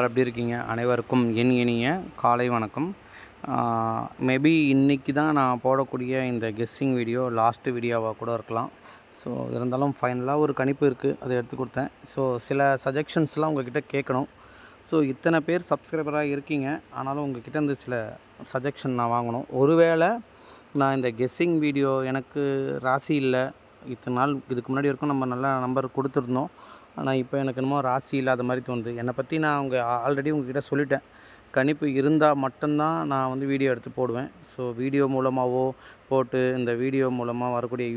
எப்படி இருக்கீங்க? அனைவருக்கும் என் இனிய காலை வணக்கம். மேபி இன்றைக்கி தான் நான் போடக்கூடிய இந்த கெஸ்ஸிங் வீடியோ லாஸ்ட்டு வீடியோவாக கூட இருக்கலாம். ஸோ இருந்தாலும் ஃபைனலாக ஒரு கணிப்பு இருக்குது, அதை எடுத்து கொடுத்தேன். ஸோ சில சஜெஷன்ஸ்லாம் உங்கள்கிட்ட கேட்கணும். ஸோ இத்தனை பேர் சப்ஸ்கிரைபராக இருக்கீங்க, ஆனாலும் உங்கள்கிட்ட இருந்து சில சஜெஷன் நான் வாங்கணும். ஒருவேளை நான் இந்த கெஸ்ஸிங் வீடியோ எனக்கு ராசி இல்லை, இத்தனை நாள் இதுக்கு முன்னாடி வரைக்கும் நம்ம நல்ல நம்பர் கொடுத்துருந்தோம். ஆனால் இப்போ எனக்கு என்னமோ ராசி இல்லாத மாதிரி தோணுது. என்னை பற்றி நான் ஆல்ரெடி உங்ககிட்ட சொல்லிட்டேன். கணிப்பு இருந்தால் மட்டும்தான் நான் வந்து வீடியோ எடுத்து போடுவேன். ஸோ வீடியோ மூலமாகவோ போட்டு இந்த வீடியோ மூலமாக வரக்கூடிய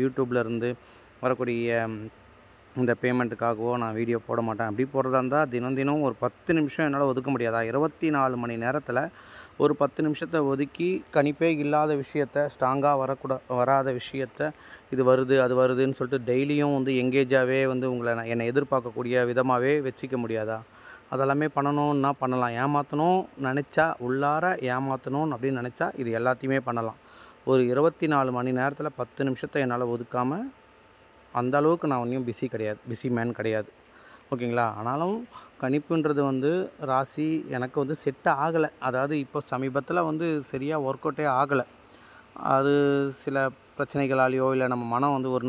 யூடியூப்பில் இருந்து வரக்கூடிய இந்த பேமெண்ட்டுக்காகவோ நான் வீடியோ போட மாட்டேன். அப்படி போடுறதா இருந்தால் தினம் ஒரு 10 நிமிஷம் என்னால் ஒதுக்க முடியாதா? 24 மணி நேரத்தில் ஒரு 10 நிமிஷத்தை ஒதுக்கி கணிப்பே இல்லாத விஷயத்த, ஸ்ட்ராங்காக வராத விஷயத்த, இது வருது அது வருதுன்னு சொல்லிட்டு டெய்லியும் வந்து எங்கேஜாகவே வந்து என்னை எதிர்பார்க்கக்கூடிய விதமாகவே வச்சுக்க முடியாதா? அதெல்லாமே பண்ணணுன்னா பண்ணலாம். ஏமாற்றணும் நினச்சா, உள்ளார ஏமாற்றணும் அப்படின்னு நினச்சா இது எல்லாத்தையுமே பண்ணலாம். ஒரு 24 மணி நேரத்தில் 10 நிமிஷத்தை என்னால் ஒதுக்காமல், அந்த அளவுக்கு நான் ஒன்றும் பிஸி மேன் கிடையாது. ஓகேங்களா? ஆனாலும் கணிப்புன்றது வந்து ராசி எனக்கு வந்து செட் ஆகலை. அதாவது இப்போ சமீபத்தில் வந்து சரியாக ஒர்க் அவுட்டே ஆகலை. அது சில பிரச்சனைகளாலேயோ, இல்லை நம்ம மனம் வந்து ஒரு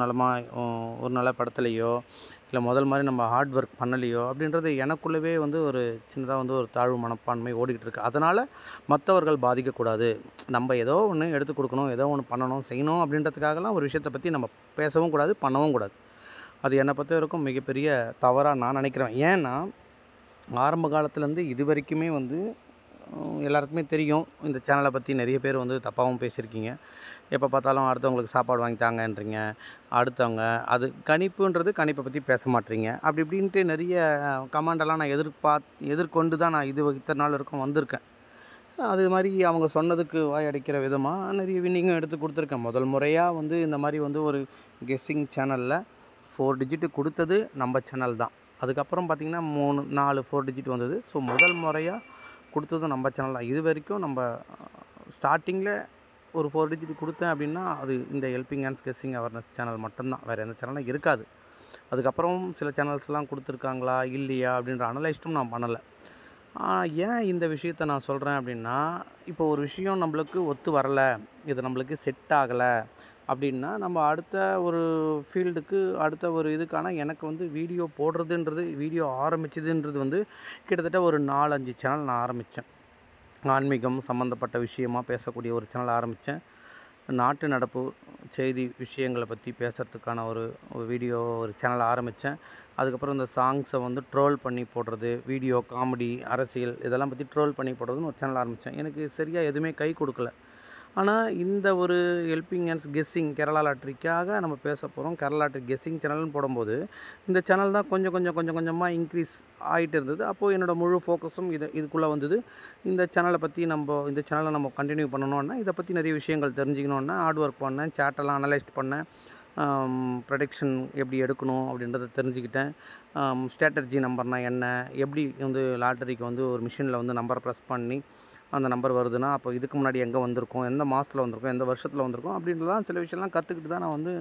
நலப்படுத்தலையோ, இல்லை முதல் மாதிரி நம்ம ஹார்ட் ஒர்க் பண்ணலையோ அப்படின்றது எனக்குள்ளவே வந்து ஒரு சின்னதாக வந்து ஒரு தாழ்வு மனப்பான்மை ஓடிக்கிட்டு இருக்குது. அதனால் மற்றவர்கள் பாதிக்கக்கூடாது. நம்ம ஏதோ ஒன்று எடுத்து கொடுக்கணும், ஏதோ ஒன்று பண்ணணும், செய்யணும் அப்படின்றதுக்காகலாம் ஒரு விஷயத்தை பற்றி நம்ம பேசவும் கூடாது, பண்ணவும் கூடாது. அது என்னை பொறுத்த வரைக்கும் மிகப்பெரிய தவறாக நான் நினைக்கிறேன். ஏன்னா ஆரம்ப காலத்துலேருந்து இது வரைக்குமே வந்து எல்லாருக்குமே தெரியும், இந்த சேனலை பற்றி நிறைய பேர் வந்து தப்பாகவும் பேசியிருக்கீங்க. எப்போ பார்த்தாலும் அடுத்தவங்களுக்கு சாப்பாடு வாங்கிட்டாங்கன்றீங்க, அடுத்தவங்க அது கணிப்பை பற்றி பேச மாட்டீங்க, அப்படி இப்படின்ட்டு நிறைய கமெண்டெல்லாம் நான் எதிர்கொண்டு தான் நான் இத்தனை நாள் வரைக்கும் வந்திருக்கேன். அது மாதிரி அவங்க சொன்னதுக்கு வாய் அடிக்கிற விதமாக நிறைய வின்னிங்கும் எடுத்து கொடுத்துருக்கேன். முதல் முறையாக வந்து இந்த மாதிரி வந்து ஒரு கெஸ்ஸிங் சேனலில் 4 டிஜிட்டு கொடுத்தது நம்ம சேனல் தான். அதுக்கப்புறம் பார்த்திங்கன்னா 4 டிஜிட் வந்தது. ஸோ முதல் முறையாக கொடுத்ததும் நம்ம சேனல் தான். இது வரைக்கும் நம்ம ஸ்டார்டிங்கில் ஒரு 4 டிஜிட் கொடுத்தேன் அப்படின்னா அது இந்த helping hands guessing awareness channel மட்டும்தான், வேறு எந்த சேனலும் இருக்காது. அதுக்கப்புறம் சில சேனல்ஸ்லாம் கொடுத்துருக்காங்களா இல்லையா அப்படின்ற அனலைஸ்ட்டும் நான் பண்ணலை. ஏன் இந்த விஷயத்த நான் சொல்கிறேன் அப்படின்னா, இப்போ ஒரு விஷயம் நம்மளுக்கு ஒத்து வரலை, இது நம்மளுக்கு செட் ஆகலை அப்படின்னா, நம்ம அடுத்த ஒரு ஃபீல்டுக்கு அடுத்த ஒரு இதுக்கான எனக்கு வந்து வீடியோ ஆரம்பிச்சதுன்றது வந்து கிட்டத்தட்ட ஒரு 4-5 சேனல் நான் ஆரம்பித்தேன். ஆன்மீகம் சம்மந்தப்பட்ட விஷயமாக பேசக்கூடிய ஒரு சேனல் ஆரம்பித்தேன். நாட்டு நடப்பு செய்தி விஷயங்களை பற்றி பேசுகிறதுக்கான ஒரு ஒரு சேனல் ஆரம்பித்தேன். அதுக்கப்புறம் இந்த சாங்ஸை வந்து ட்ரோல் பண்ணி போடுறது, வீடியோ காமெடி, அரசியல் இதெல்லாம் பற்றி ட்ரோல் பண்ணி போடுறதுன்னு ஒரு சேனல் ஆரம்பித்தேன். எனக்கு சரியாக எதுவுமே கை கொடுக்கல. ஆனால் இந்த ஒரு ஹெல்பிங் ஹேண்ட்ஸ் கெஸ்ஸிங் கேரளா லாட்ரிக்காக நம்ம பேச போகிறோம். கேரளா லாட்ரி கெஸ்ஸிங் சேனல்னு போடும்போது இந்த சேனல் தான் கொஞ்சமாக இன்க்ரீஸ் ஆகிட்டு இருந்தது. அப்போது என்னோடய முழு ஃபோக்கஸும் இதுக்குள்ளே வந்தது. இந்த சேனலை நம்ம கண்டினியூ பண்ணணுன்னா, இதை பற்றி நிறைய விஷயங்கள் தெரிஞ்சுக்கணுன்னா ஹார்ட் ஒர்க் பண்ணேன், சேட்டெல்லாம் அனலைஸ்ட் பண்ணேன், ப்ரெடிக்ஷன் எப்படி எடுக்கணும் அப்படின்றத தெரிஞ்சுக்கிட்டேன். ஸ்ட்ராட்டஜி நம்பர்னால் என்ன, எப்படி வந்து லாட்டரிக்கு வந்து ஒரு மிஷினில் வந்து நம்பரை ப்ரெஸ் பண்ணி அந்த நம்பர் வருதுன்னா, அப்போ இதுக்கு முன்னாடி எங்கே வந்திருக்கோம், எந்த மாதத்தில் வந்திருக்கோம், எந்த வருஷத்தில் வந்திருக்கோம் அப்படின்றலாம் சில விஷயம்லாம் கற்றுக்கிட்டு தான் நான் வந்து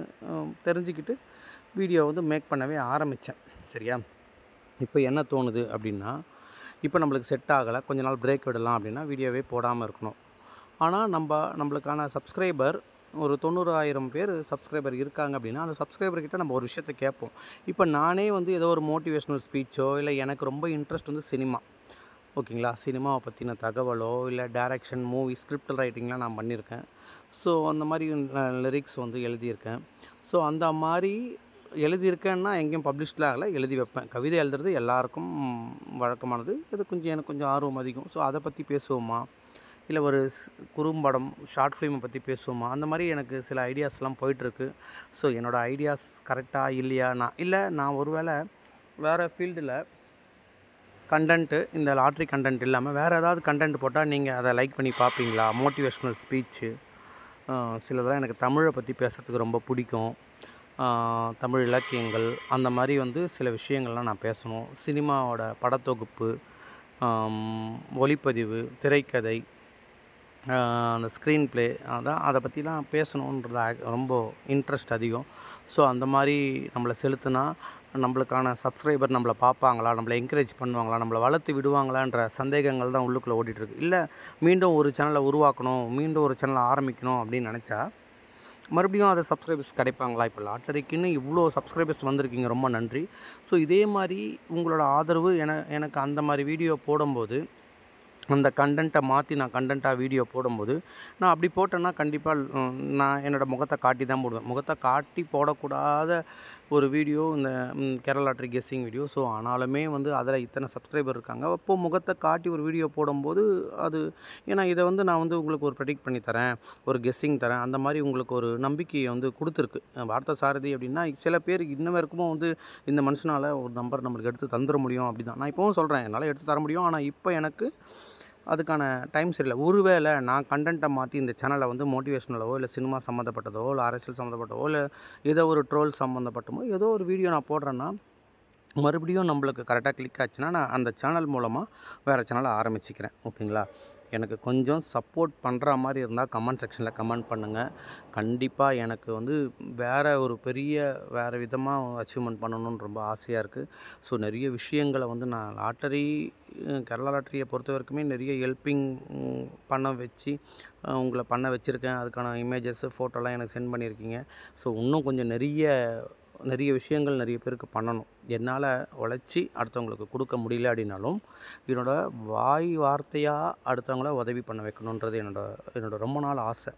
தெரிஞ்சுக்கிட்டு வீடியோ வந்து மேக் பண்ணவே ஆரம்பித்தேன். சரியா? இப்போ என்ன தோணுது அப்படின்னா, இப்போ நம்மளுக்கு செட் ஆகலை, கொஞ்ச நாள் பிரேக் விடலாம் அப்படின்னா வீடியோவே போடாமல் இருக்கணும். ஆனால் நம்மளுக்கான சப்ஸ்கிரைபர் ஒரு 90,000 பேர் சப்ஸ்கிரைபர் இருக்காங்க அப்படின்னா, அந்த சப்ஸ்கிரைபர்கிட்ட நம்ம ஒரு விஷயத்தை கேட்போம். இப்போ நானே வந்து ஏதோ ஒரு மோட்டிவேஷ்னல் ஸ்பீச்சோ, இல்லை எனக்கு ரொம்ப இன்ட்ரெஸ்ட் வந்து சினிமா, ஓகேங்களா, சினிமாவை பற்றின தகவலோ, இல்லை டைரக்ஷன், மூவி ஸ்கிரிப்ட் ரைட்டிங்லாம் நான் பண்ணியிருக்கேன். ஸோ அந்த மாதிரி லிரிக்ஸ் வந்து எழுதியிருக்கேன். ஸோ அந்த மாதிரி எழுதியிருக்கேன்னா எங்கேயும் பப்ளிஷ்லாம் ஆகலை, எழுதி வைப்பேன். கவிதை எழுதுறது எல்லாருக்கும் வழக்கமானது. இது எனக்கு கொஞ்சம் ஆர்வம் அதிகம். ஸோ அதை பற்றி பேசுவோமா, இல்லை ஒரு குறும்படம் ஷார்ட் ஃபிலிமை பற்றி பேசுவோமா, அந்த மாதிரி எனக்கு சில ஐடியாஸ்லாம் போயிட்டுருக்கு. ஸோ என்னோடய ஐடியாஸ் கரெக்டாக இல்லையா, நான் ஒரு வேளை வேறு ஃபீல்டில் கண்டென்ட்டு, இந்த லாட்ரி கண்டென்ட் இல்லாமல் வேறு ஏதாவது கண்டென்ட் போட்டால் நீங்கள் அதை லைக் பண்ணி பார்ப்பீங்களா? மோட்டிவேஷ்னல் ஸ்பீச்சு, சிலதெல்லாம் எனக்கு தமிழை பற்றி பேசுகிறதுக்கு ரொம்ப பிடிக்கும். தமிழ் இலக்கியங்கள், அந்த மாதிரி வந்து சில விஷயங்கள்லாம் நான் பேசணும். சினிமாவோட படத்தொகுப்பு, ஒளிப்பதிவு, திரைக்கதை, அந்த ஸ்க்ரீன் ப்ளே அதான் அதை பற்றிலாம் பேசணுன்றது ரொம்ப இன்ட்ரெஸ்ட் அதிகம். ஸோ அந்த மாதிரி நம்மளை செலுத்தினா நம்மளுக்கான சப்ஸ்கிரைபர் நம்மளை பார்ப்பாங்களா, நம்மளை என்கரேஜ் பண்ணுவாங்களா, நம்மளை வளர்த்து விடுவாங்களான்ற சந்தேகங்கள் தான் உள்ளுக்குள்ளே ஓடிட்டுருக்கு. இல்லை மீண்டும் ஒரு சேனலை உருவாக்கணும், மீண்டும் ஒரு சேனலை ஆரம்பிக்கணும் அப்படின்னு நினச்சா மறுபடியும் அதை சப்ஸ்கிரைபர்ஸ் கிடைப்பாங்களா? இப்போ லாட்டரிக்குன்னு இவ்வளோ சப்ஸ்கிரைபர்ஸ் வந்திருக்கீங்க, ரொம்ப நன்றி. ஸோ இதே மாதிரி உங்களோட ஆதரவு எனக்கு அந்த மாதிரி வீடியோ போடும்போது அந்த கண்டென்ட்டை மாற்றி நான் கண்டென்ட்டாக வீடியோ போடும்போது நான் அப்படி போட்டேன்னா கண்டிப்பாக நான் என்னோடய முகத்தை காட்டி தான் போடுவேன். முகத்தை காட்டி போடக்கூடாத ஒரு வீடியோ இந்த Kerala lottery guessing video. So ஆனாலுமே அதில் இத்தனை சப்ஸ்கிரைபர் இருக்காங்க. அப்போது முகத்தை காட்டி ஒரு வீடியோ போடும்போது அது ஏன்னா இதை நான் உங்களுக்கு ஒரு ப்ரெடிக்ட் பண்ணி தரேன், ஒரு கெஸ்ஸிங் தரேன், அந்த மாதிரி உங்களுக்கு ஒரு நம்பிக்கையை கொடுத்துருக்கு. வார்த்தை சாரதி அப்படின்னா சில பேர் இன்ன வரைக்கும் இந்த மனுஷனால் ஒரு நம்பர் நம்மளுக்கு எடுத்து தந்துட முடியும் அப்படி தான் நான் இப்போவும் சொல்கிறேன். என்னால் எடுத்து தர முடியும். ஆனால் இப்போ எனக்கு அதுக்கான டைம் சரியில்லை. ஒருவேளை நான் கண்டென்ட்டை மாற்றி இந்த சேனலை மோட்டிவேஷனலோ இல்லை சினிமா சம்மந்தப்பட்டதோ இல்லை அரசியல் சம்மந்தப்பட்டதோ இல்லை ஏதோ ஒரு ட்ரோல் சம்மந்தப்பட்டமோ ஏதோ ஒரு வீடியோ நான் போடுறேன்னா மறுபடியும் நம்மளுக்கு கரெக்டாக கிளிக் ஆச்சுன்னா நான் அந்த சேனல் மூலமாக வேறு சேனலை ஆரம்பிச்சிக்கிறேன். ஓகேங்களா? எனக்கு கொஞ்சம் சப்போர்ட் பண்ணுற மாதிரி இருந்தால் கமெண்ட் செக்ஷனில் கமெண்ட் பண்ணுங்கள். கண்டிப்பாக எனக்கு வேறு ஒரு வேறு விதமாக அச்சீவ்மெண்ட் பண்ணணுன்னு ரொம்ப ஆசையாக இருக்குது. ஸோ நிறைய விஷயங்களை நான் லாட்டரி கேரளா லாட்டரியை பொறுத்த வரைக்குமே நிறைய ஹெல்ப்பிங் பண்ண வச்சு உங்களை பண்ண வச்சுருக்கேன். அதுக்கான இமேஜஸ்ஸு ஃபோட்டோலாம் எனக்கு சென்ட் பண்ணியிருக்கீங்க. ஸோ இன்னும் கொஞ்சம் நிறைய விஷயங்கள் நிறைய பேருக்கு பண்ணணும். என்னால் உழைச்சி அடுத்தவங்களுக்கு கொடுக்க முடியல அப்படின்னாலும் என்னோடய வாய் வார்த்தையாக அடுத்தவங்கள உதவி பண்ண வைக்கணுன்றது என்னோட ரொம்ப நாள் ஆசை.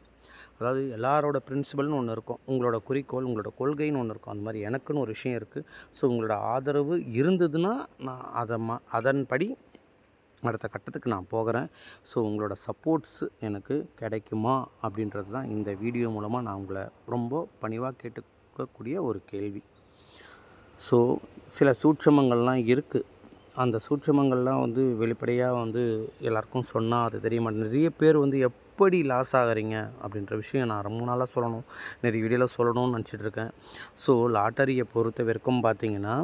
அதாவது எல்லாரோட பிரின்சிபல்னு ஒன்று இருக்கும், உங்களோட குறிக்கோள், உங்களோட கொள்கைன்னு ஒன்று இருக்கும். அந்த மாதிரி எனக்குன்னு ஒரு விஷயம் இருக்குது. ஸோ உங்களோட ஆதரவு இருந்ததுன்னா நான் அதன்படி அடுத்த கட்டத்துக்கு நான் போகிறேன். ஸோ உங்களோட சப்போர்ட்ஸ் எனக்கு கிடைக்குமா அப்படின்றது தான் இந்த வீடியோ மூலமாக நான் உங்களை ரொம்ப பணிவாக கேட்டுக்கக்கூடிய ஒரு கேள்வி. ஸோ சில சூட்சமங்கள்லாம் இருக்குது. அந்த சூட்சமங்கள்லாம் வெளிப்படையாக எல்லாருக்கும் சொன்னால் அது தெரிய மாட்டேங்குது. நிறைய பேர் எப்படி லாஸ் ஆகுறீங்க அப்படின்ற விஷயம் நான் ரொம்ப நாளாக சொல்லணும், நிறைய வீடியோவில் சொல்லணும்னு நினச்சிட்ருக்கேன். ஸோ லாட்டரியை பொறுத்த வரைக்கும் பார்த்திங்கன்னா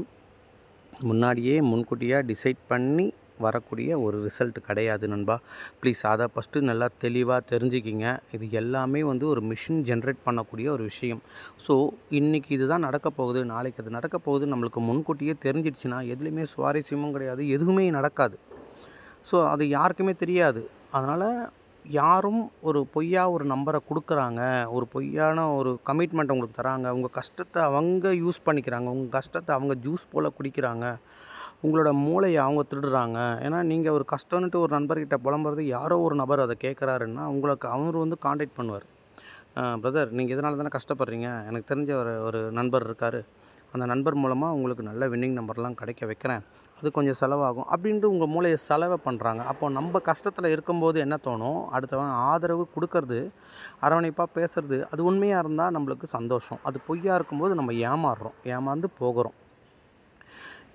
முன்னாடியே முன்கூட்டியாக டிசைட் பண்ணி வரக்கூடிய ஒரு ரிசல்ட் கிடையாது நண்பா. ப்ளீஸ் அதை ஃபஸ்ட்டு நல்லா தெளிவாக தெரிஞ்சுக்கிங்க. இது எல்லாமே ஒரு மிஷின் ஜென்ரேட் பண்ணக்கூடிய ஒரு விஷயம். ஸோ இன்றைக்கி இதுதான் நடக்க போகுது, நாளைக்கு அது நடக்க போகுது நம்மளுக்கு முன்கூட்டியே தெரிஞ்சிடுச்சுன்னா எதுலேயுமே சுவாரஸ்யமும் கிடையாது, எதுவுமே நடக்காது. ஸோ அது யாருக்குமே தெரியாது. அதனால் யாரும் ஒரு பொய்யா ஒரு நம்பரை கொடுக்குறாங்க, ஒரு பொய்யான ஒரு கமிட்மெண்ட் உங்களுக்கு தராங்க, உங்கள் கஷ்டத்தை அவங்க யூஸ் பண்ணிக்கிறாங்க, உங்கள் கஷ்டத்தை அவங்க ஜூஸ் போல் குடிக்கிறாங்க, உங்களோட மூளையை அவங்க திருடுறாங்க. ஏன்னா நீங்கள் ஒரு கஷ்டம்னுட்டு ஒரு நண்பர்கிட்ட புலம்புறது யாரோ ஒரு நபர் அதை கேட்குறாருன்னா உங்களுக்கு அவர் காண்டாக்ட் பண்ணுவார். பிரதர் நீங்கள் இதனால தானே கஷ்டப்படுறீங்க, எனக்கு தெரிஞ்ச ஒரு நண்பர் இருக்கார், அந்த நண்பர் மூலமாக உங்களுக்கு நல்ல வின்னிங் நம்பர்லாம் கிடைக்க வைக்கிறேன், அது கொஞ்சம் செலவாகும் அப்படின்ட்டு உங்கள் மூளையை செலவை பண்ணுறாங்க. அப்போ நம்ம கஷ்டத்தில் இருக்கும்போது என்ன தோணும், அடுத்தவன் ஆதரவு கொடுக்கறது, அரவணைப்பாக பேசுகிறது, அது உண்மையாக இருந்தால் நம்மளுக்கு சந்தோஷம். அது பொய்யாக இருக்கும்போது நம்ம ஏமாந்து போகிறோம்.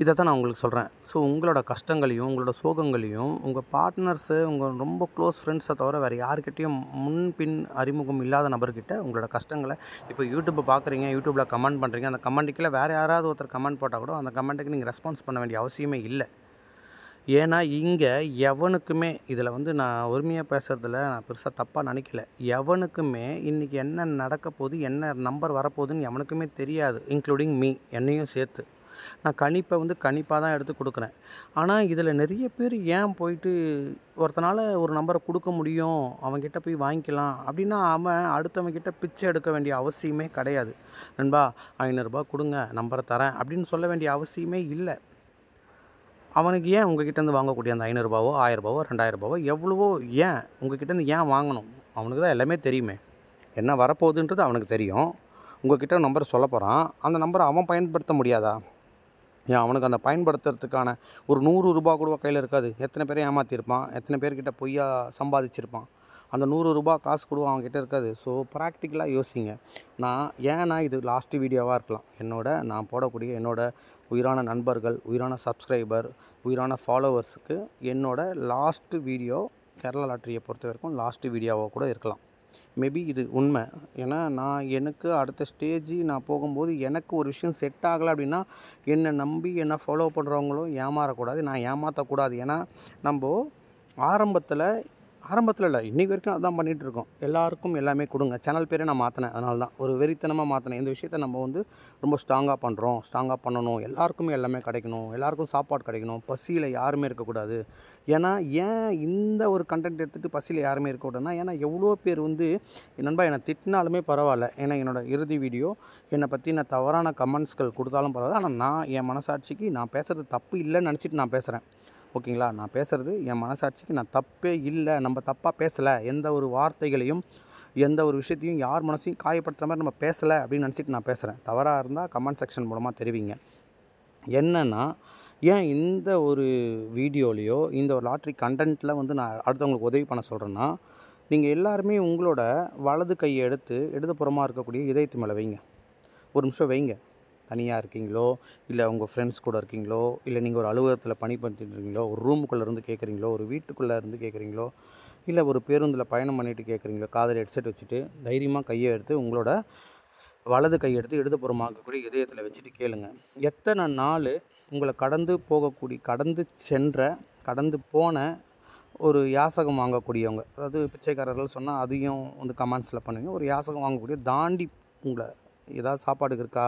இதை தான் நான் உங்களுக்கு சொல்கிறேன். ஸோ உங்களோட கஷ்டங்களையும் உங்களோட சோகங்களையும் உங்கள் பார்ட்னர்ஸு, உங்கள் ரொம்ப க்ளோஸ் ஃப்ரெண்ட்ஸை தவிர வேறு யாருக்கிட்டையும் முன்பின் அறிமுகம் இல்லாத நபர்கிட்ட உங்களோட கஷ்டங்களை இப்போ யூடியூப்பை பார்க்குறீங்க, யூடியூப்பில் கமெண்ட் பண்ணுறீங்க, அந்த கமெண்ட்டுக்குள்ள வேறு யாராவது ஒருத்தர் கமெண்ட் போட்டால் கூட அந்த கமெண்ட்டுக்கு நீங்கள் ரெஸ்பான்ஸ் பண்ண வேண்டிய அவசியமே இல்லை. ஏன்னா இங்கே எவனுக்குமே இதில் நான் உரிமையாக பேசுகிறதுல நான் பெருசாக தப்பாக நினைக்கல. எவனுக்குமே இன்றைக்கி என்ன நடக்க போகுது, என்ன நம்பர் வரப்போகுதுன்னு எவனுக்குமே தெரியாது, இன்க்ளூடிங் மீ, என்னையும் சேர்த்து. நான் கணிப்பை கணிப்பாக தான் எடுத்து கொடுக்குறேன். ஆனால் இதில் நிறைய பேர் ஏன் போயிட்டு ஒருத்தனால் ஒரு நம்பரை கொடுக்க முடியும், அவன்கிட்ட போய் வாங்கிக்கலாம் அப்படின்னா அவன் அடுத்தவன்கிட்ட பிச்சை எடுக்க வேண்டிய அவசியமே கிடையாது. நண்பா 500 ரூபா கொடுங்க நம்பரை தரேன் அப்படின்னு சொல்ல வேண்டிய அவசியமே இல்லை. அவனுக்கு ஏன் உங்ககிட்டேருந்து வாங்கக்கூடிய அந்த 500 ரூபாவோ 1000 ரூபாவோ 2000 ரூபாவோ எவ்வளவோ ஏன் உங்ககிட்டேருந்து ஏன் வாங்கணும்? அவனுக்கு தான் எல்லாமே தெரியுமே, என்ன வரப்போகுதுன்றது அவனுக்கு தெரியும். உங்கள்கிட்ட நம்பர் சொல்ல போகிறான், அந்த நம்பரை அவன் பயன்படுத்த முடியாதா? ஏன் அவனுக்கு அந்த பயன்படுத்துறதுக்கான ஒரு 100 ரூபா கூட கையில் இருக்காது. எத்தனை பேரை ஏமாற்றிருப்பான், எத்தனை பேர்கிட்ட பொய்யா சம்பாதிச்சிருப்பான், அந்த 100 ரூபா காசு கூட அவங்ககிட்ட இருக்காது. ஸோ ப்ராக்டிக்கலாக யோசிங்க. ஏன்னா இது லாஸ்ட்டு வீடியோவாக இருக்கலாம், நான் போடக்கூடிய உயிரான நண்பர்கள், உயிரான சப்ஸ்கிரைபர், உயிரான ஃபாலோவர்ஸுக்கு லாஸ்ட்டு வீடியோ கேரளா லாட்டரியை பொறுத்த வரைக்கும் லாஸ்ட்டு வீடியோவாக கூட இருக்கலாம். மேபி இது உண்மை. ஏன்னா எனக்கு அடுத்த ஸ்டேஜ் நான் போகும்போது எனக்கு ஒரு விஷயம் செட் ஆகலை அப்படின்னா என்னை நம்பி என்னை ஃபாலோ பண்ணுறவங்களும் ஏமாறக்கூடாது, நான் ஏமாற்றக்கூடாது. ஏன்னா நம்ம ஆரம்பத்தில் ஆரம்பத்தில் இல்லை, இன்றைக்கி வரைக்கும் அதான் பண்ணிகிட்ருக்கோம். எல்லாருக்கும் எல்லாமே கொடுங்க. சேனல் பேரே நான் மாற்றினேன். அதனால தான் ஒரு வெறித்தனமாக மாற்றினேன். இந்த விஷயத்த நம்ம வந்து ரொம்ப ஸ்ட்ராங்காக பண்ணுறோம், ஸ்ட்ராங்காக பண்ணணும், எல்லாருக்குமே எல்லாமே கிடைக்கணும், எல்லாருக்கும் சாப்பாடு கிடைக்கணும், பசியில் யாருமே இருக்கக்கூடாது. ஏன்னா ஏன் இந்த ஒரு கண்டென்ட் எடுத்துகிட்டு பசியில் யாருமே இருக்கக்கூடாதுன்னா, ஏன்னா எவ்வளோ பேர் வந்து நண்பா என்னை திட்டினாலுமே பரவாயில்ல, ஏன்னா என்னோடய இறுதி வீடியோ என்னை பற்றி நான் தவறான கமெண்ட்ஸ்கள் கொடுத்தாலும் பரவாயில்ல, ஆனால் நான் என் மனசாட்சிக்கு நான் பேசுகிறது தப்பு இல்லைன்னு நினச்சிட்டு நான் பேசுகிறேன். ஓகேங்களா? நான் பேசுகிறது என் மனசாட்சிக்கு நான் தப்பே இல்லை, நம்ம தப்பாக பேசலை, எந்த ஒரு வார்த்தைகளையும் எந்த ஒரு விஷயத்தையும் யார் மனசையும் காயப்படுத்துகிற மாதிரி நம்ம பேசலை அப்படின்னு நினச்சிட்டு நான் பேசுகிறேன். தவறாக இருந்தால் கமெண்ட் செக்ஷன் மூலமாக தெரிவிங்க. என்னென்னா, ஏன் இந்த ஒரு வீடியோலையோ இந்த ஒரு லாட்ரி கண்டென்ட்டில் வந்து நான் அடுத்தவங்களுக்கு உதவி பண்ண சொல்கிறேன்னா, நீங்கள் எல்லாருமே உங்களோட வலது கையை எடுத்து இடதுபுறமாக இருக்கக்கூடிய இதயத்து மேலே வைங்க. ஒரு நிமிஷம் வைங்க. தனியாக இருக்கீங்களோ, இல்லை உங்கள் ஃப்ரெண்ட்ஸ் கூட இருக்கீங்களோ, இல்லை நீங்கள் ஒரு அலுவலகத்தில் பணிபுரிஞ்சுட்டு இருக்கீங்களோ, ஒரு ரூமுக்குள்ளே இருந்து கேட்குறீங்களோ, ஒரு வீட்டுக்குள்ளே இருந்து கேட்குறீங்களோ, இல்லை ஒரு பேருந்தில் பயணம் பண்ணிவிட்டு கேட்குறீங்களோ, காதில் ஹெட்செட் வச்சுட்டு தைரியமாக கையை எடுத்து உங்களோட வலது கையை எடுத்து இடதுபுறமாக இருக்கக்கூடிய இதயத்தில் வச்சுட்டு கேளுங்க. எத்தனை நாள் உங்களை கடந்து போன ஒரு யாசகம் வாங்கக்கூடியவங்க, அதாவது பிச்சைக்காரர்கள் சொன்னால் அதையும் வந்து கமெண்ட்ஸில் பண்ணுவீங்க. ஒரு யாசகம் வாங்கக்கூடிய தாண்டி உங்களை ஏதாவது சாப்பாடுக்கு இருக்கா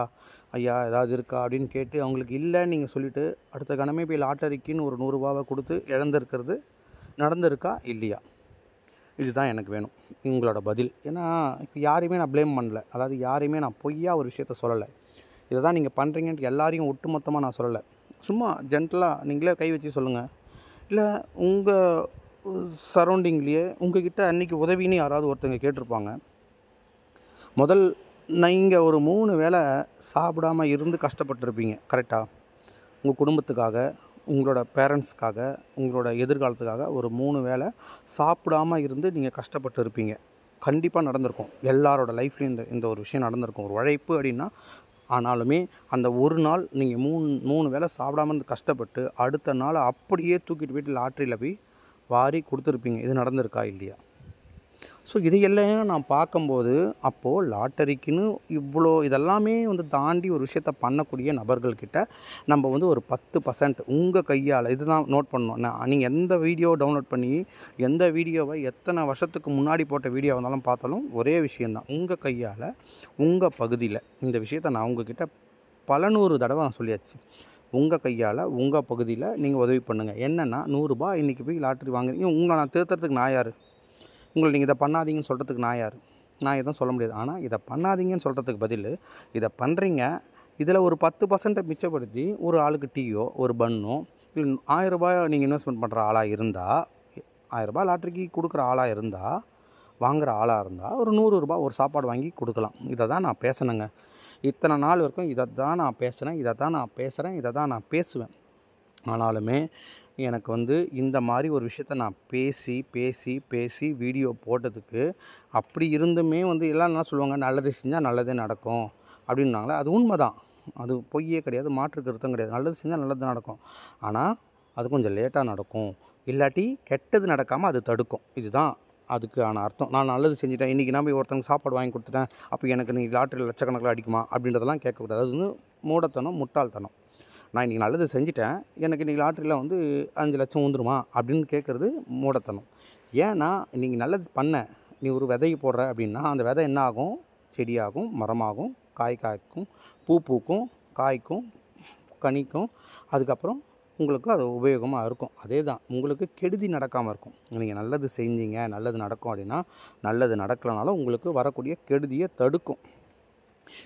ஐயா, ஏதாவது இருக்கா அப்படின்னு கேட்டு அவங்களுக்கு இல்லைன்னு நீங்கள் சொல்லிவிட்டு அடுத்த கணமே போய் லாட்டரிக்குன்னு ஒரு 100 ரூபாவை கொடுத்து இழந்திருக்கிறது நடந்திருக்கா இல்லையா? இதுதான் எனக்கு வேணும் உங்களோட பதில். ஏன்னா இப்போ யாரையுமே நான் ப்ளேம் பண்ணல, அதாவது யாரையுமே நான் பொய்யா ஒரு விஷயத்த சொல்லலை. இதை தான் நீங்கள் பண்ணுறீங்கன்ட்டு எல்லாரையும் ஒட்டுமொத்தமாக நான் சொல்லலை. சும்மா ஜென்டலாக நீங்களே கை வச்சு சொல்லுங்கள். இல்லை உங்கள் சரௌண்டிங்லேயே உங்கள்கிட்ட அன்றைக்கி உதவின்னு யாராவது ஒருத்தங்க கேட்டிருப்பாங்க. நீங்கள் ஒரு 3 வேளை சாப்பிடாமல் இருந்து கஷ்டப்பட்டுருப்பீங்க. கரெக்டாக? உங்கள் குடும்பத்துக்காக, உங்களோட பேரண்ட்ஸ்க்காக, உங்களோட எதிர்காலத்துக்காக ஒரு 3 வேளை சாப்பிடாமல் இருந்து நீங்கள் கஷ்டப்பட்டு இருப்பீங்க. கண்டிப்பாக நடந்திருக்கும். எல்லாரோட லைஃப்லேயும் இந்த ஒரு விஷயம் நடந்திருக்கும். ஒரு உழைப்பு அப்படின்னா, ஆனாலுமே அந்த ஒரு நாள் நீங்கள் 3 வேளை சாப்பிடாமல் இருந்து கஷ்டப்பட்டு அடுத்த நாள் அப்படியே தூக்கிட்டு போய்ட்டு லாட்ரியில் போய் வாரி கொடுத்துருப்பீங்க. இது நடந்திருக்கா இல்லையா? ஸோ இதையெல்லாம் நான் பார்க்கும்போது அப்போது லாட்டரிக்குன்னு இவ்வளோ இதெல்லாமே வந்து தாண்டி ஒரு விஷயத்த பண்ணக்கூடிய நபர்கள்கிட்ட நம்ம வந்து ஒரு 10% உங்கள் கையால் இதுதான் நோட் பண்ணணும். நீங்கள் எந்த வீடியோ டவுன்லோட் பண்ணி எந்த வீடியோவை எத்தனை வருஷத்துக்கு முன்னாடி போட்ட வீடியோ வந்தாலும் பார்த்தாலும் ஒரே விஷயந்தான். உங்கள் கையால் உங்கள் பகுதியில் இந்த விஷயத்த நான் உங்ககிட்ட பல 100 தடவை நான் சொல்லியாச்சு. உங்கள் கையால் உங்கள் பகுதியில் நீங்கள் உதவி பண்ணுங்கள். என்னென்னா, 100 ரூபாய் இன்றைக்கி போய் லாட்ரி வாங்குறீங்க, உங்களை நான் திருத்துறதுக்கு நான் யார்? உங்களை நீங்கள் இதை பண்ணாதீங்கன்னு சொல்கிறதுக்கு நான் யார்? நான் எதுவும் சொல்ல முடியாது. ஆனால் இதை பண்ணாதீங்கன்னு சொல்கிறதுக்கு பதில் இதை பண்ணுறீங்க. இதில் ஒரு 10% மிச்சப்படுத்தி ஒரு ஆளுக்கு டீயோ ஒரு பன்னோ இல்லை 1000 ரூபாய் நீங்கள் இன்வெஸ்ட்மெண்ட் பண்ணுற ஆளாக இருந்தால், 1000 ரூபாய் லாட்ரிக்கு கொடுக்குற ஆளாக இருந்தால், வாங்குகிற ஆளாக இருந்தால் ஒரு 100 ரூபாய் ஒரு சாப்பாடு வாங்கி கொடுக்கலாம். இதை தான் நான் பேசினேங்க. இத்தனை நாள் வரைக்கும் இதை தான் நான் பேசுகிறேன், இதை தான் நான் பேசுகிறேன், இதை தான் நான் பேசுவேன். ஆனாலுமே எனக்கு வந்து இந்த மாதிரி ஒரு விஷயத்த நான் பேசி வீடியோ போட்டதுக்கு அப்படி இருந்துமே வந்து எல்லாம் என்ன சொல்லுவாங்க, நல்லது செஞ்சால் நல்லதே நடக்கும் அப்படின்னாங்களே. அது உண்மை தான், அது பொய்யே கிடையாது, மாற்று கருத்தும் கிடையாது. நல்லது செஞ்சால் நல்லது நடக்கும், ஆனால் அது கொஞ்சம் லேட்டாக நடக்கும், இல்லாட்டி கெட்டது நடக்காமல் அது தடுக்கும். இதுதான் அதுக்கான அர்த்தம். நான் நல்லது செஞ்சுட்டேன், இன்றைக்கி நான் போய் ஒருத்தங்க சாப்பாடு வாங்கி கொடுத்துட்டேன், அப்போ எனக்கு இன்றைக்கி லாட்டரியில் லட்சக்கணக்கில் அடிக்குமா அப்படின்றதெல்லாம் கேட்கக்கூடாது. அது வந்து மூடத்தனம், முட்டாள்தனம். நான் இன்றைக்கி நல்லது செஞ்சுட்டேன், எனக்கு இன்றைக்கி லாட்டரியில் வந்து 5 லட்சம் வந்துருமா அப்படின்னு கேட்குறது மூடத்தனம். ஏன்னா இன்றைக்கி நல்லது பண்ண நீ ஒரு விதையை போடுற அப்படின்னா அந்த விதை என்ன ஆகும்? செடியாகும், மரமாகும், காய் காய்க்கும், பூ பூக்கும், காய்க்கும், கனிக்கும், அதுக்கப்புறம் உங்களுக்கு அது உபயோகமாக இருக்கும். அதே தான் உங்களுக்கு கெடுதி நடக்காமல் இருக்கும். நீங்கள் நல்லது செஞ்சீங்க, நல்லது நடக்கும் அப்படின்னா, நல்லது நடக்கலைனாலும் உங்களுக்கு வரக்கூடிய கெடுதியை தடுக்கும்.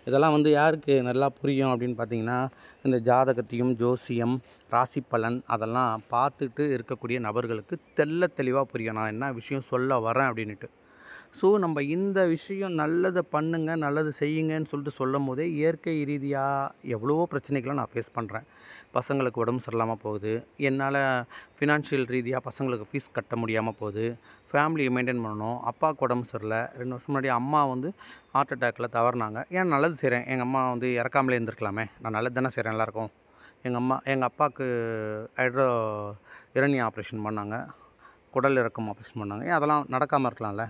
இதெல்லாம் வந்து யாருக்கு நல்லா புரியும் அப்படின்னு பார்த்தீங்கன்னா, இந்த ஜாதகத்தையும் ஜோசியம், ராசி பலன் அதெல்லாம் பார்த்துட்டு இருக்கக்கூடிய நபர்களுக்கு தெளிவாக புரியும் நான் என்ன விஷயம் சொல்ல வரேன் அப்படின்ட்டு. ஸோ நம்ம இந்த விஷயம் நல்லதை பண்ணுங்க, நல்லது செய்யுங்கன்னு சொல்லிட்டு சொல்லும் போதே இயற்கை ரீதியாக எவ்வளவோ பிரச்சனைகளை நான் ஃபேஸ் பண்ணுறேன். பசங்களுக்கு உடம்பு சரியில்லாமல் போகுது, என்னால் ஃபினான்ஷியல் ரீதியாக பசங்களுக்கு ஃபீஸ் கட்ட முடியாமல் போகுது, ஃபேமிலியை மெயின்டைன் பண்ணணும், அப்பாவுக்கு உடம்பு சரியில்லை, 2 வருஷம் முன்னாடி அம்மா வந்து ஹார்ட் அட்டாக்கில் தவறினாங்க. ஏன் நல்லது செய்கிறேன், எங்கள் அம்மா வந்து இறக்காமலே இருந்திருக்கலாமே, நான் நல்லது தானே செய்கிறேன் எல்லாருக்கும். எங்கள் அப்பாவுக்கு இரணிய ஆப்ரேஷன் பண்ணாங்க, குடல் இறக்கம் ஆப்ரேஷன் பண்ணாங்க, ஏன் அதெல்லாம் நடக்காமல் இருக்கலாம்ல.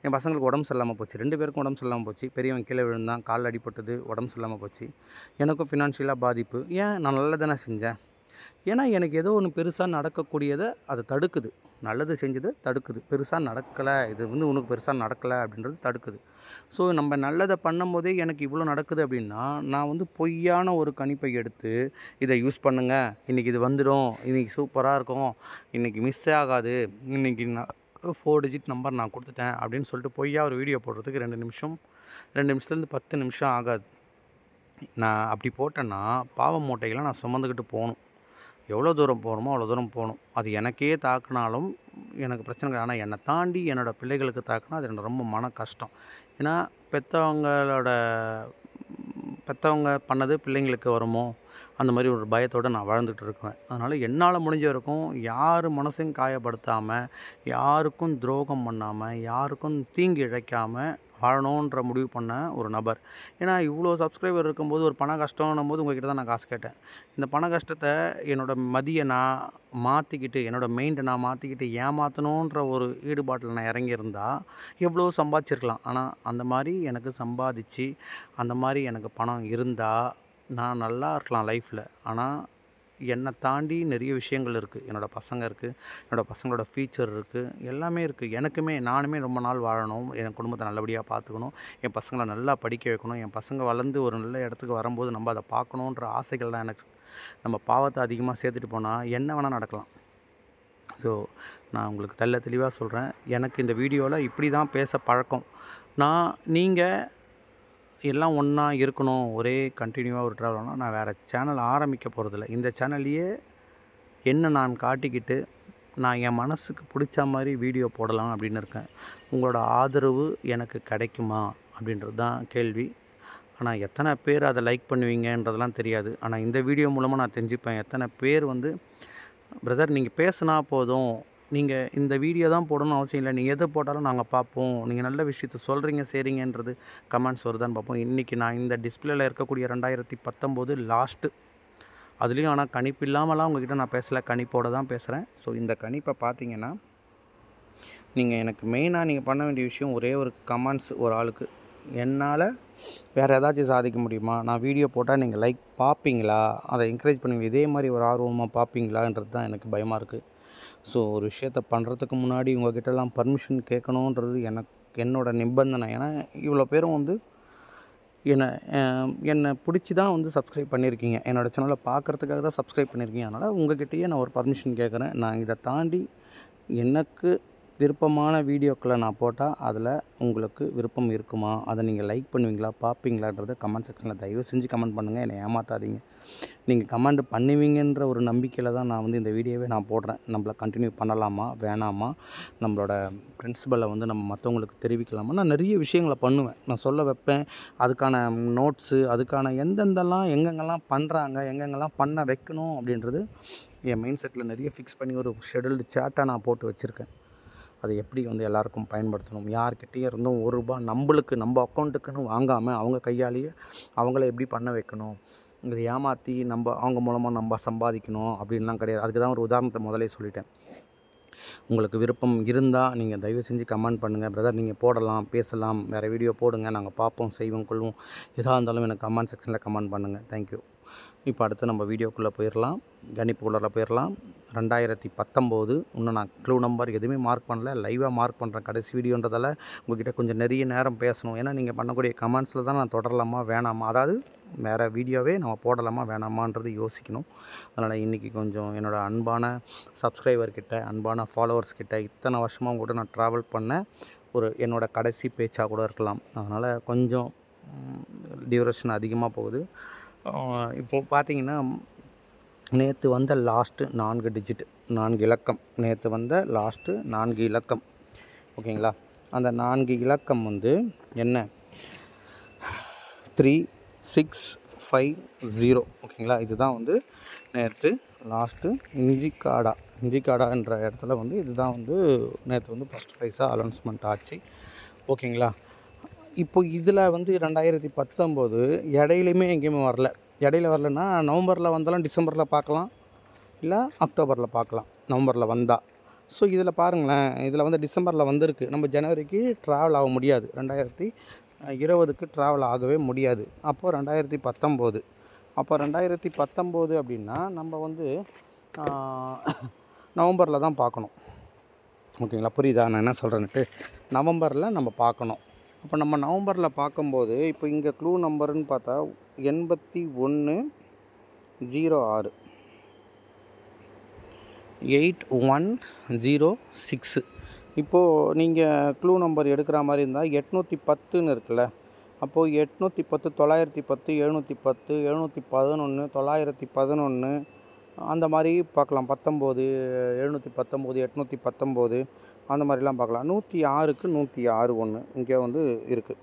என் பசங்களுக்கு உடம்பு சரியில்லாமல் போச்சு, 2 பேருக்கும் உடம்பு சரியில்லாமல் போச்சு. பெரியவன் கீழே விழுந்தான், காலில் அடிப்பட்டது, உடம்பு சரியில்லாமல் போச்சு. எனக்கும் ஃபினான்ஷியலாக பாதிப்பு. ஏன் நான் நல்லது தானே செஞ்சேன். ஏன்னா எனக்கு ஏதோ ஒன்று பெருசாக நடக்கக்கூடியதை அது தடுக்குது. நல்லது செஞ்சது தடுக்குது. பெருசாக நடக்கலை, இது வந்து உனக்கு பெருசாக நடக்கலை அப்படின்றது தடுக்குது. ஸோ நம்ம நல்லதை பண்ணும்போதே எனக்கு இவ்வளோ நடக்குது அப்படின்னா, நான் வந்து பொய்யான ஒரு கணிப்பை எடுத்து, இதை யூஸ் பண்ணுங்க, இன்றைக்கி இது வந்துடும், இன்றைக்கி சூப்பராக இருக்கும், இன்றைக்கி மிஸ்ஸே ஆகாது, இன்றைக்கி நான் 4 டிஜிட் நம்பர் நான் கொடுத்துட்டேன் அப்படின்னு சொல்லிட்டு பொய்யா ஒரு வீடியோ போடுறதுக்கு 2 நிமிஷத்துலேருந்து 10 நிமிஷம் ஆகாது. நான் அப்படி போட்டேன்னா பாவ மூட்டைகளை நான் சுமந்துக்கிட்டு போகணும். எவ்வளோ தூரம் போகணுமோ அவ்வளோ தூரம் போகணும். அது எனக்கே தாக்குனாலும் எனக்கு பிரச்சனை கிடையாது. ஆனால் என்னை தாண்டி என்னோடய பிள்ளைகளுக்கு தாக்குனா அது எனக்கு ரொம்ப மன கஷ்டம். ஏன்னா பெற்றவங்க பண்ணது பிள்ளைங்களுக்கு வருமோ அந்த மாதிரி ஒரு பயத்தோடு நான் வாழ்ந்துட்டு இருக்குவேன். அதனால் என்னால் முடிஞ்ச வரைக்கும் யார் மனசையும் காயப்படுத்தாமல், யாருக்கும் துரோகம் பண்ணாமல், யாருக்கும் தீங்கு இழைக்காமல் வாழணுன்ற முடிவு பண்ண ஒரு நபர். ஏன்னா இவ்வளோ சப்ஸ்கிரைபர் இருக்கும்போது ஒரு பண கஷ்டம்னும் போது உங்கள்கிட்ட தான் நான் காசு கேட்டேன். இந்த பண கஷ்டத்தை என்னோடய மதியை நான் மாற்றிக்கிட்டு, என்னோடய மைண்டை நான் மாற்றிக்கிட்டு ஏமாற்றணுன்ற ஒரு ஈடுபாட்டில் நான் இறங்கியிருந்தா எவ்வளோ சம்பாதிச்சிருக்கலாம். ஆனால் அந்த மாதிரி எனக்கு சம்பாதிச்சு அந்த மாதிரி எனக்கு பணம் இருந்தால் நான் நல்லா இருக்கலாம் லைஃப்பில். ஆனால் என்னை தாண்டி நிறைய விஷயங்கள் இருக்குது. என்னோடய பசங்க இருக்குது, என்னோடய பசங்களோட ஃப்யூச்சர் இருக்குது, எல்லாமே இருக்குது. நானுமே ரொம்ப நாள் வாழணும், என் குடும்பத்தை நல்லபடியாக பார்த்துக்கணும், என் பசங்களை நல்லா படிக்க வைக்கணும், என் பசங்க வளர்ந்து ஒரு நல்ல இடத்துக்கு வரும்போது நம்ம அதை பார்க்கணுன்ற ஆசைகள் தான் எனக்கு. நம்ம பாவத்தை அதிகமாக சேர்த்துட்டு போனால் என்ன வேணால் நடக்கலாம். ஸோ நான் உங்களுக்கு தெளிவாக சொல்கிறேன், எனக்கு இந்த வீடியோவில் இப்படி தான் பேச பழக்கம். நீங்கள் எல்லாம் ஒன்றா இருக்கணும், ஒரே கண்டினியூவாக ஒரு ட்ராவல்னால் நான் வேறு சேனல் ஆரம்பிக்க போகிறதில்ல. இந்த சேனல்லையே என்ன நான் காட்டிக்கிட்டு நான் என் மனசுக்கு பிடிச்ச மாதிரி வீடியோ போடலாம் அப்படின்னு இருக்கேன். உங்களோட ஆதரவு எனக்கு கிடைக்குமா அப்படின்றது தான் கேள்வி. ஆனால் எத்தனை பேர் அதை லைக் பண்ணுவீங்கன்றதெல்லாம் தெரியாது. ஆனால் இந்த வீடியோ மூலமாக நான் தெரிஞ்சுப்பேன் எத்தனை பேர் வந்து பிரதர் நீங்கள் பேசுனா போதும், நீங்கள் இந்த வீடியோ தான் போடணும்னு அவசியம் இல்லை, நீங்கள் எது போட்டாலும் நாங்கள் பார்ப்போம், நீங்கள் நல்ல விஷயத்த சொல்கிறீங்க செய்கிறீங்கன்றது கமெண்ட்ஸ் வருதான்னு பார்ப்போம். இன்றைக்கி நான் இந்த டிஸ்பிளேயில் இருக்கக்கூடிய 2019 லாஸ்ட்டு, அதுலேயும் ஆனால் கணிப்பு இல்லாமலாம் உங்கள்கிட்ட நான் பேசலை, கணிப்போடு தான் பேசுகிறேன். ஸோ இந்த கணிப்பை பார்த்தீங்கன்னா நீங்கள் எனக்கு மெயினாக நீங்கள் பண்ண வேண்டிய விஷயம் ஒரே ஒரு கமெண்ட்ஸ். ஒரு ஆளுக்கு என்னால் வேறு ஏதாச்சும் சாதிக்க முடியுமா, நான் வீடியோ போட்டால் நீங்கள் லைக் பார்ப்பீங்களா, அதை என்கரேஜ் பண்ணுவீங்க, இதே மாதிரி ஒரு ஆர்வமாக பார்ப்பீங்களான்றது தான் எனக்கு பயமாக இருக்குது. ஸோ ஒரு விஷயத்த பண்ணுறதுக்கு முன்னாடி உங்கள்கிட்டலாம் பர்மிஷன் கேட்கணுன்றது என்னோடய நிபந்தனை. ஏன்னா இவ்வளோ பேரும் வந்து என்னை பிடிச்சி தான் வந்து சப்ஸ்கிரைப் பண்ணியிருக்கீங்க, என்னோடய சேனலை பார்க்குறதுக்காக தான் சப்ஸ்கிரைப் பண்ணியிருக்கீங்க. அதனால் உங்கள்கிட்டயே நான் ஒரு பர்மிஷன் கேட்குறேன். நான் இதை தாண்டி எனக்கு விருப்பமான வீடியோக்களை நான் போட்டால் அதில் உங்களுக்கு விருப்பம் இருக்குமா, அதை நீங்கள் லைக் பண்ணுவீங்களா பார்ப்பீங்களான்றதை கமெண்ட் செக்ஷனில் தயவு செஞ்சு கமெண்ட் பண்ணுங்கள். என்னை ஏமாற்றாதீங்க. நீங்கள் கமெண்ட் பண்ணுவீங்கன்ற ஒரு நம்பிக்கையில் தான் நான் வந்து இந்த வீடியோவே நான் போடுறேன். நம்மளை கண்டினியூ பண்ணலாமா வேணாமா, நம்மளோட பிரின்சிபலை வந்து நம்ம மற்றவங்களுக்கு தெரிவிக்கலாமா, நான் நிறைய விஷயங்களை பண்ணுவேன், நான் சொல்ல வைப்பேன். அதுக்கான நோட்ஸு, அதுக்கான எங்கெங்கெல்லாம் பண்ணுறாங்க, எங்கெங்கெல்லாம் பண்ண வைக்கணும் அப்படின்றது என் மைண்ட் செட்டில் நிறைய ஃபிக்ஸ் பண்ணி ஒரு ஷெடியூல்டு சேட்டாக நான் போட்டு வச்சுருக்கேன். அதை எப்படி வந்து எல்லாருக்கும் பயன்படுத்தணும், யார்கிட்டேயும் இருந்தும் ₹1 நம்ம அக்கௌண்ட்டுக்குன்னு வாங்காமல் அவங்க கையாலேயே அவங்கள எப்படி பண்ண வைக்கணும், இதை ஏமாற்றி அவங்க மூலமாக நம்ம சம்பாதிக்கணும் அப்படின்லாம் கிடையாது. அதுக்கு தான் ஒரு உதாரணத்தை முதலே சொல்லிட்டேன். உங்களுக்கு விருப்பம் இருந்தால் நீங்கள் தயவு செஞ்சு கமெண்ட் பண்ணுங்கள். பிரதர் நீங்கள் போடலாம், பேசலாம், வேறு வீடியோ போடுங்க, நாங்கள் பார்ப்போம், செய்வோம், கொள்வோம். எதாக இருந்தாலும் எனக்கு கமெண்ட் செக்ஷனில் கமெண்ட் பண்ணுங்கள். தேங்க்யூ. இப்போ அடுத்து நம்ம வீடியோக்குள்ளே போயிடலாம், கணிப்புக்குள்ளே போயிடலாம். 2019 இன்னும் நான் க்ளூ நம்பர் எதுவுமே மார்க் பண்ணல, லைவாக மார்க் பண்ணுறேன். கடைசி வீடியோன்றதால உங்கள்கிட்ட கொஞ்சம் நிறைய நேரம் பேசணும். ஏன்னா நீங்கள் பண்ணக்கூடிய கமெண்ட்ஸில் தான் நான் தொடரலாமா வேணாமா, அதாவது வேறு வீடியோவே நம்ம போடலாமா வேணாமான்றது யோசிக்கணும். அதனால் இன்றைக்கி கொஞ்சம் என்னோடய அன்பான சப்ஸ்கிரைபர்கிட்ட, அன்பான ஃபாலோவர்ஸ்கிட்ட இத்தனை வருஷமாக கூட நான் ட்ராவல் பண்ண என்னோடய கடைசி பேச்சாக கூட இருக்கலாம். அதனால் கொஞ்சம் டியூரேஷன் அதிகமாக போகுது. இப்போது பார்த்தீங்கன்னா நேற்று வந்த லாஸ்ட்டு 4 டிஜிட் 4 இலக்கம், நேற்று வந்த லாஸ்ட்டு 4 இலக்கம் ஓகேங்களா. அந்த 4 இலக்கம் வந்து என்ன, 3650 ஓகேங்களா. இதுதான் வந்து நேற்று லாஸ்ட்டு இஞ்சிக்காடான்ற இடத்துல வந்து இதுதான் வந்து நேற்று வந்து ஃபஸ்ட் ப்ரைஸாக அனௌன்ஸ்மெண்ட் ஆச்சு ஓகேங்களா. இப்போ இதில் வந்து 2019 இடையிலையுமே எங்கேயுமே வரல. இடையில வரலன்னா நவம்பரில் வந்தாலும் டிசம்பரில் பார்க்கலாம், இல்லை அக்டோபரில் பார்க்கலாம் நவம்பரில் வந்தால். ஸோ இதில் பாருங்களேன், இதில் வந்து டிசம்பரில் வந்திருக்கு. நம்ம ஜனவரிக்கு ட்ராவல் ஆக முடியாது, 2020க்கு ட்ராவல் ஆகவே முடியாது. அப்போது 2019 அப்போ 2019 அப்படின்னா நம்ம வந்து நவம்பரில் தான் பார்க்கணும். ஓகேங்களா, புரியுதா நான் என்ன சொல்கிறேன்ட்டு? நவம்பரில் நம்ம பார்க்கணும். அப்போ நம்ம நவம்பரில் பார்க்கும்போது இப்போ இங்கே க்ளூ நம்பருன்னு பார்த்தா 8106 8106. இப்போது நீங்கள் க்ளூ நம்பர் எடுக்கிற மாதிரி இருந்தால் 810ன்னு இருக்குல்ல, அப்போது 810 910 710 711 911 அந்த மாதிரி பார்க்கலாம். 19 719 819 அந்த மாதிரிலாம் பார்க்கலாம். 106க்கு 106 ஒன்று இங்கே வந்து இருக்குது.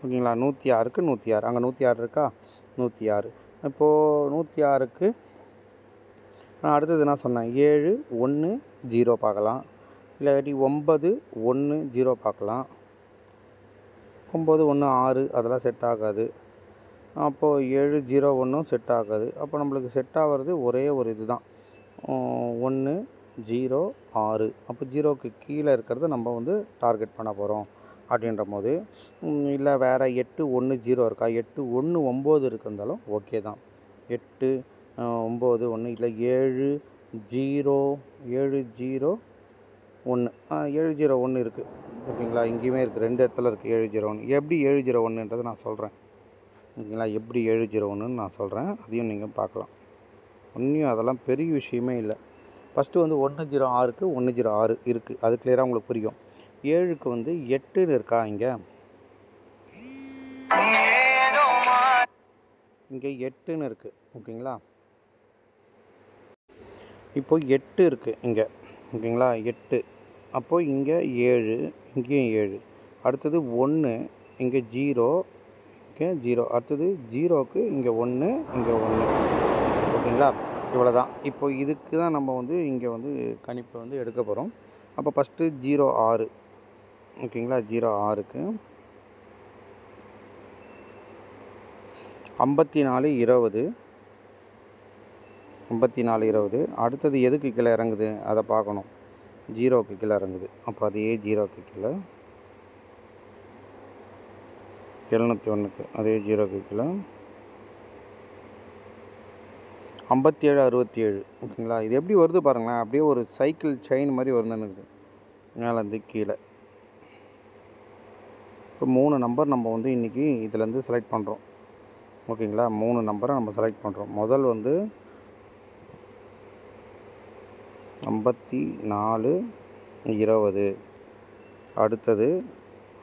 ஓகேங்களா, 106க்கு 106 அங்கே 106 இருக்கா, 106. இப்போது 106க்கு நான் அடுத்தது என்ன சொன்னேன், 710 பார்க்கலாம், இல்லாட்டி 910 பார்க்கலாம். 916 அதெல்லாம் செட் ஆகாது. அப்போது 701 செட் ஆகாது. அப்போ நம்மளுக்கு செட் ஆகிறது ஒரே ஒரு இது தான், 106. அப்போ 0க்கு கீழே இருக்கிறத நம்ம வந்து டார்கெட் பண்ண போகிறோம். அப்படின்ற போது இல்லை வேறு 810 இருக்கா, 819 இருக்குந்தாலும் ஓகே தான். 891 இல்லை 701 701 இருக்குது. ஓகேங்களா, இங்கேயுமே இருக்குது, 2 இடத்துல இருக்குது 701. எப்படி 701ன்றது நான் சொல்கிறேன். ஓகேங்களா, எப்படி 701ன்னு நான் சொல்கிறேன், அதையும் நீங்கள் பார்க்கலாம். ஒன்றும் அதெல்லாம் பெரிய விஷயமே இல்லை. ஃபஸ்ட்டு வந்து 106க்கு 106 இருக்குது, அது கிளியராக உங்களுக்கு புரியும். 7க்கு வந்து 8ன்னு இருக்கா, இங்கே 8ன்னு இருக்குது. ஓகேங்களா, இப்போது 8 இருக்குது இங்கே. ஓகேங்களா, 8. அப்போது இங்கே 7, இங்கேயும் 7. அடுத்தது 1, இங்கே 0, இங்கே 0. அடுத்தது 0க்கு இங்கே 1, இங்கே 1. ஓகேங்களா, இவ்வளோ தான். இப்போ இதுக்கு தான் நம்ம வந்து இங்கே வந்து கணிப்பை வந்து எடுக்க போகிறோம். அப்போ ஃபஸ்ட்டு 06. ஓகேங்களா, 06க்கு 5420. 5420. அடுத்தது எதுக்கு கீழே இறங்குது அதை பார்க்கணும். 0க்கு கீழே இறங்குது. அப்போ அதே 0க்கு கீழே 701க்கு அதே 0க்கு கீழே 5767. ஓகேங்களா, இது எப்படி வருது பாருங்களேன், அப்படியே ஒரு சைக்கிள் செயின் மாதிரி வருதுன்னு மேலேருந்து கீழே. இப்போ 3 நம்பர் நம்ம வந்து இன்றைக்கி இதுலேருந்து செலக்ட் பண்ணுறோம். ஓகேங்களா, 3 நம்பரை நம்ம செலக்ட் பண்ணுறோம். முதல் வந்து 5420. அடுத்தது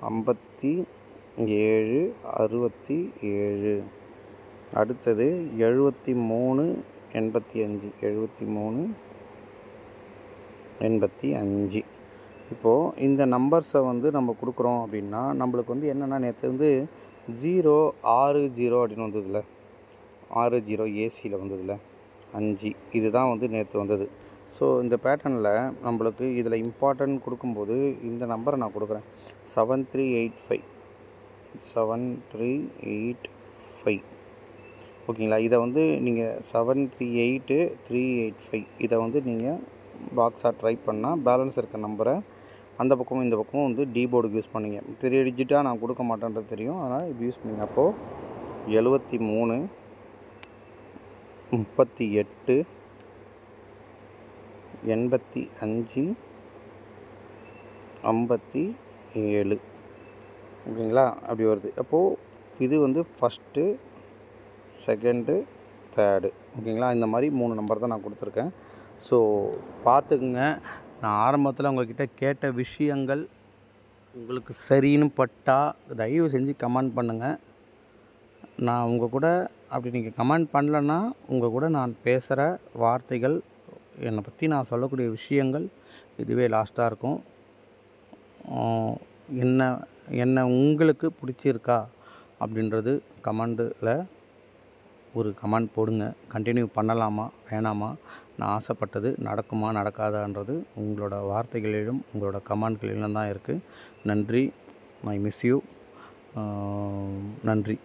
5767. அடுத்தது 7385. 7385. இப்போது இந்த நம்பர்ஸை வந்து நம்ம கொடுக்குறோம் அப்படின்னா நம்மளுக்கு வந்து என்னென்னா, நேற்று வந்து 060 அப்படின்னு வந்ததில்ல, 60 ஏசியில் வந்ததில்ல 5, இதுதான் வந்து நேற்று வந்தது. ஸோ இந்த பேட்டர்னில் நம்மளுக்கு இதில் இம்பார்ட்டன்ட் கொடுக்கும்போது இந்த நம்பரை நான் கொடுக்குறேன், 7385. 7385. ஓகேங்களா, இதை வந்து நீங்கள் 738385 இதை வந்து நீங்கள் பாக்ஸாக ட்ரை பண்ணால் பேலன்ஸ் இருக்க நம்பரை அந்த பக்கமும் இந்த பக்கமும் வந்து டீபோர்டுக்கு யூஸ் பண்ணிங்க. 3 டிஜிட்டாக நான் கொடுக்க மாட்டேன்றது தெரியும், அதனால் இப்படி யூஸ் பண்ணிங்க. அப்போது 73 38 85 57. ஓகேங்களா, அப்படி வருது. அப்போது இது வந்து ஃபஸ்ட்டு, செகண்டு, தேர்டு. ஓகேங்களா, இந்த மாதிரி 3 நம்பர் தான் நான் கொடுத்துருக்கேன். ஸோ பார்த்துக்குங்க. நான் ஆரம்பத்தில் உங்கள்கிட்ட கேட்ட விஷயங்கள் உங்களுக்கு சரின்னு பட்டால் தயவு செஞ்சு கமெண்ட் பண்ணுங்கள். நான் உங்கள் கூட அப்படி நீங்கள் கமெண்ட் பண்ணலன்னா உங்கள் கூட நான் பேசுகிற வார்த்தைகள், என்னை பற்றி நான் சொல்லக்கூடிய விஷயங்கள் இதுவே லாஸ்ட்டாக இருக்கும். என்ன உங்களுக்கு பிடிச்சிருக்கா அப்படின்றது கமெண்டில் ஒரு கமெண்ட் போடுங்க. கண்டினியூ பண்ணலாமா வேணாமா, நான் ஆசைப்பட்டது நடக்குமா நடக்காதான்றது உங்களோட வார்த்தைகளிலும் உங்களோட கமெண்ட்களிலும் தான் இருக்குது. நன்றி. I miss you. நன்றி.